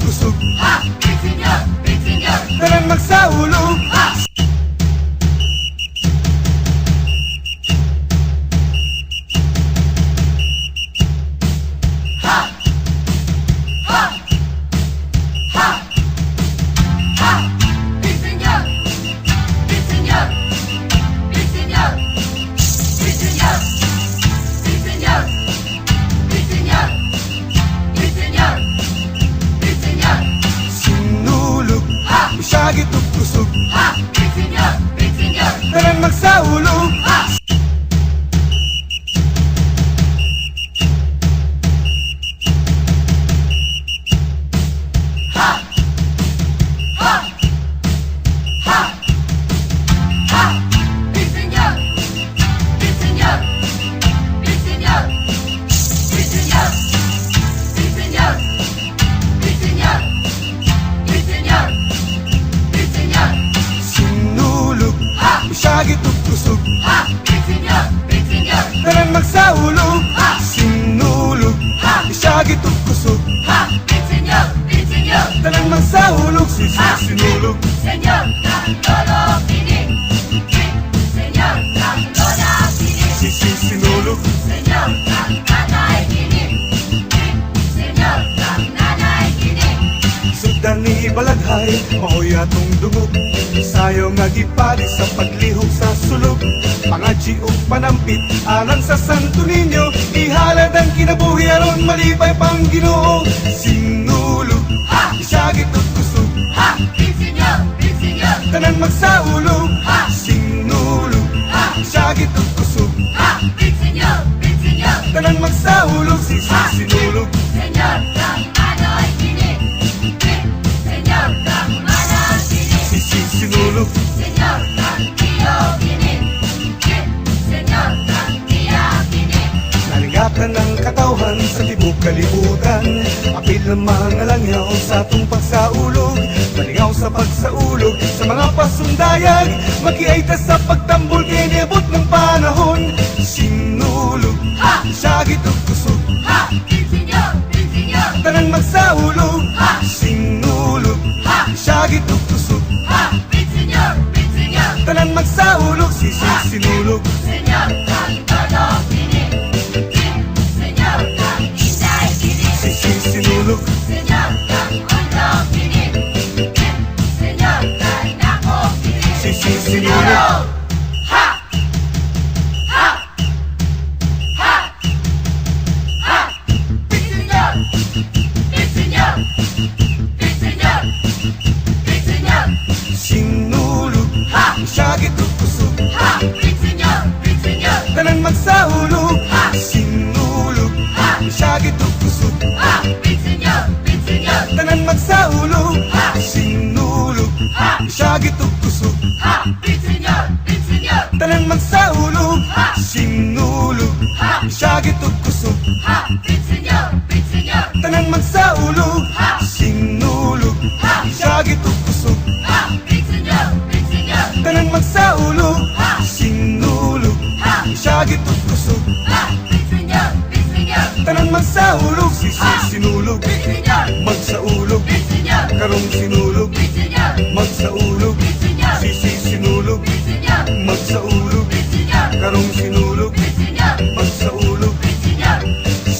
kusog. Ha! Big Senior! Big Senior! Tanan magsaulog. Ha! Ha! Ha! Ha! Ha! Big Senior! Big Senior! Big Senior! Big Senior! Big Senior! Big Senior! Big Senior! Big Senior! Sinulog, Ha! masyagit ug kusog. Ha! Big Senior! Big Senior! Tanan magsaulog. Ha! Ha! Ha! Ha! Ha! Big Senior! Big Senior! Big Senior! Big Senior! Big Senior! Big Senior! Big Senior! Big Senior! Sinulog, Ha! masyagit ug kusog. Ha! Big Senior! Big Senior! Tanan magsaulog. Ha! Sinulog, Ha! masyagit ug kusog. Ha! Big Senior! Big Senior! Tanan magsaulog. Sinulog, Señor, Lolo Pini. Señor, Lola Pini. sinulog. Señor, Nanay Pini. Señor, Nanay Pini. Sugdan ni Balaghay, maoy atong dungog. Sayo nga gipari sa paglihok sa sulog. Pangadji ug panampit alang sa Santo Niño. Ihalad ang kinabuhi aron malipay pang Ginoo. Sinulog, Ha! isagit ug kusog. Ha! Big Señor, Big Señor. Tanan magsaulog. Ha! Sinulog, Ha! isagit ug kusog. Ha! Big Señor, Big Señor. Tanan magsaulog. Sinulog, Señor, Nanay Pini. Señor, Nanay Pini. sinulog. Señor, Tio Pini. Señor, Tia Pini. Nalingatan ng katawhan sa tibok kalibutan. Apil ng mga langyaw sa atong pagsaulog. Malingaw sa pagsaulog sa mga pasundayag. Makiaita sa pagtambol kay niabot ng panahon. Sinulog, Ha! syagit ug kusog. Ha! Big Señor, Big Señor. Tanan magsaulog. Ha! Sinulog, Ha! syagit ug kusog. Ha! Big Señor, Big Señor. Tanan magsaulog. Sinulog, Señor, Lolo Pini. Señor, Inday Pini. sinulog. Señor, Undo Pini. Señor, Nako Pini. Sinulog. Ha! Ha! Ha! Ha! Big Señor! Big Señor! Big Señor! Big Señor! Sinulog, Ha! syagit ug kusog. Ha! Big Señor! Big Señor! Tanan magsaulog. Ha! Sinulog, Ha! syagit ug kusog. Ha! Big Señor! Big Señor! Tanan magsaulog. Ha! Sinulog, Ha! syagit ug kusog. Ha! Big Señor! Big Señor! Tanan magsaulog. Ha! Sinulog, Ha! syagit ug kusog. Ha! Big Señor! Big Señor! Tanan magsaulog. Ha! Sinulog, Ha! syagit ug kusog. Ha! Big Señor! Big Señor! Tanan magsaulog. Ha! Sinulog, Ha! syagit ug kusog. Ha! Big Señor! Big Señor! Tanan magsaulog. Sinulog, Big Señor! magsaulog. Big Señor! Karong sinulog, Big Señor! magsaulog. Big Señor! Sinulog, Big Señor! magsaulog. Big Señor! Karong sinulog, Big Señor! magsaulog. Big Señor!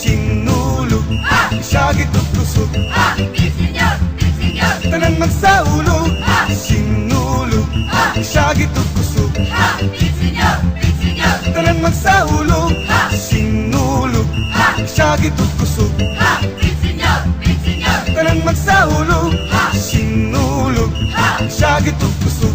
Sinulog, Ha! syagit ug kusog. Ha! Big Señor! Big Señor! Tanan magsaulog. Ha! Sinulog, Ha! syagit ug kusog. Ha! Big Señor! Big Señor! Tanan magsaulog. Ha! Sinulog, Ha! syagit ug kusog. Ha! Big Señor! Big Señor! Tanan magsaulog. Ha! Sinulog, Ha! syagit ug kusog.